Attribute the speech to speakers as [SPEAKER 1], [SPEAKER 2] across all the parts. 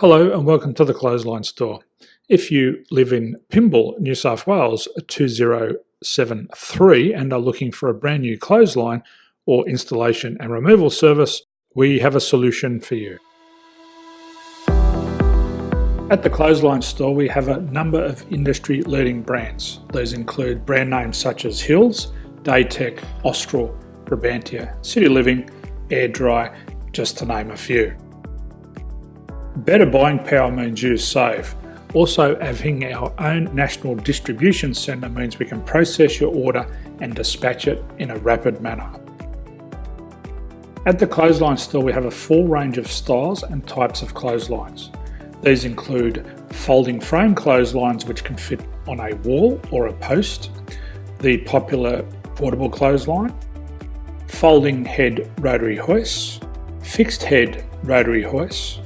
[SPEAKER 1] Hello and welcome to the Clothesline Store. If you live in Pymble, New South Wales 2073 and are looking for a brand new clothesline or installation and removal service, we have a solution for you. At the Clothesline Store we have a number of industry leading brands. These include brand names such as Hills, Daytech, Austral, Brabantia, City Living, Air Dry, just to name a few. Better buying power means you save. Also, having our own national distribution centre means we can process your order and dispatch it in a rapid manner. At the Clothesline Store we have a full range of styles and types of clotheslines. These include folding frame clotheslines which can fit on a wall or a post, the popular portable clothesline, folding head rotary hoists, fixed head rotary hoists,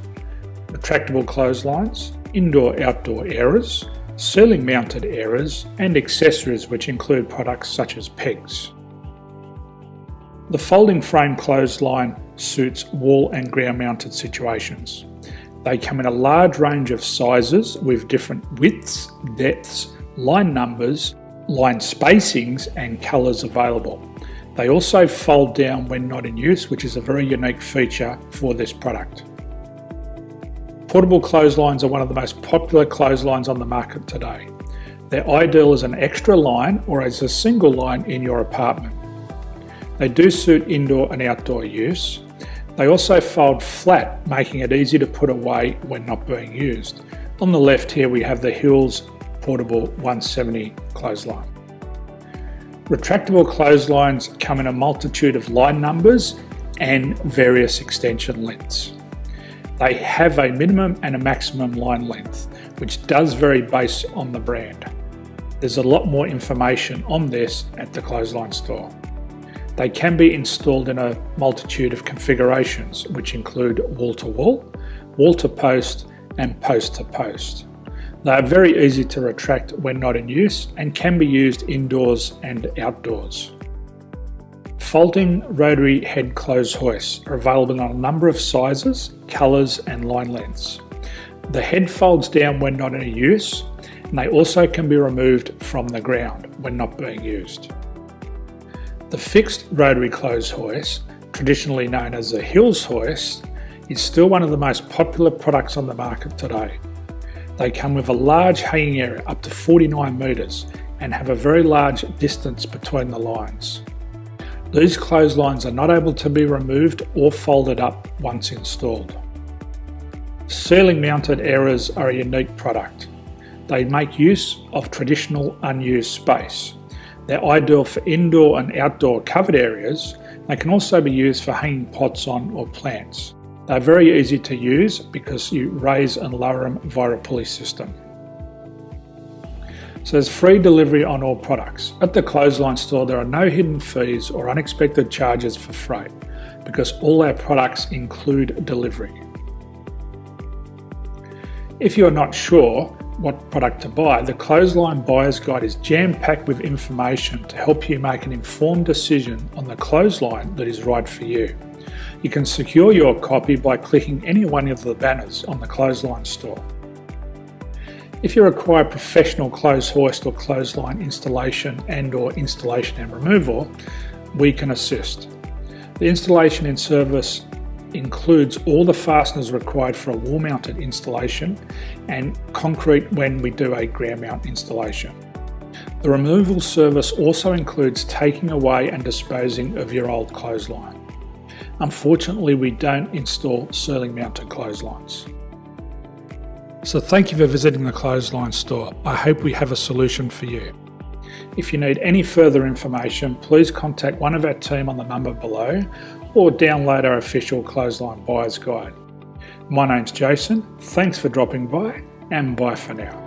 [SPEAKER 1] retractable clotheslines, indoor-outdoor airers, ceiling mounted airers and accessories which include products such as pegs. The folding frame clothesline suits wall and ground mounted situations. They come in a large range of sizes with different widths, depths, line numbers, line spacings and colours available. They also fold down when not in use, which is a very unique feature for this product. Portable clotheslines are one of the most popular clotheslines on the market today. They're ideal as an extra line or as a single line in your apartment. They do suit indoor and outdoor use. They also fold flat, making it easy to put away when not being used. On the left here we have the Hills Portable 170 clothesline. Retractable clotheslines come in a multitude of line numbers and various extension lengths. They have a minimum and a maximum line length, which does vary based on the brand. There's a lot more information on this at the Clothesline Store. They can be installed in a multitude of configurations, which include wall-to-wall, wall-to-post and post-to-post. They are very easy to retract when not in use and can be used indoors and outdoors. Folding rotary head clothes hoists are available in a number of sizes, colours and line lengths. The head folds down when not in use and they also can be removed from the ground when not being used. The fixed rotary clothes hoist, traditionally known as the Hills hoist, is still one of the most popular products on the market today. They come with a large hanging area up to 49 metres and have a very large distance between the lines. These clotheslines are not able to be removed or folded up once installed. Ceiling mounted airers are a unique product. They make use of traditional unused space. They're ideal for indoor and outdoor covered areas. They can also be used for hanging pots on or plants. They're very easy to use because you raise and lower them via a pulley system. So there's free delivery on all products. At the Clothesline Store there are no hidden fees or unexpected charges for freight because all our products include delivery. If you're not sure what product to buy, the Clothesline Buyer's Guide is jam-packed with information to help you make an informed decision on the clothesline that is right for you. You can secure your copy by clicking any one of the banners on the Clothesline Store. If you require professional clothes hoist or clothesline installation and removal, we can assist. The installation and service includes all the fasteners required for a wall mounted installation and concrete when we do a ground mount installation. The removal service also includes taking away and disposing of your old clothesline. Unfortunately, we don't install ceiling mounted clotheslines. So thank you for visiting the Clothesline Store. I hope we have a solution for you. If you need any further information, please contact one of our team on the number below or download our official Clothesline Buyer's Guide. My name's Jason, thanks for dropping by and bye for now.